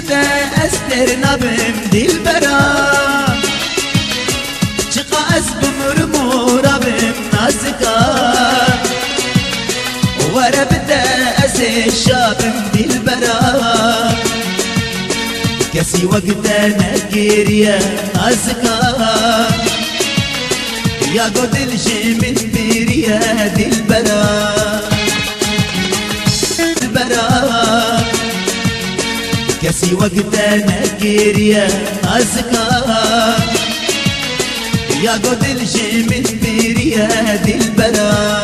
متى أستر نبم دلبرا چقا أسبم رمورا بم نازكا وربدا أسي شابم دلبرا كسي وقتا نكيريا نازكا يا قد الجمل بيريا دلبرا دلبرا كسي وقتا نكيريا نازكا يا قد الجمل بيريا دلبرا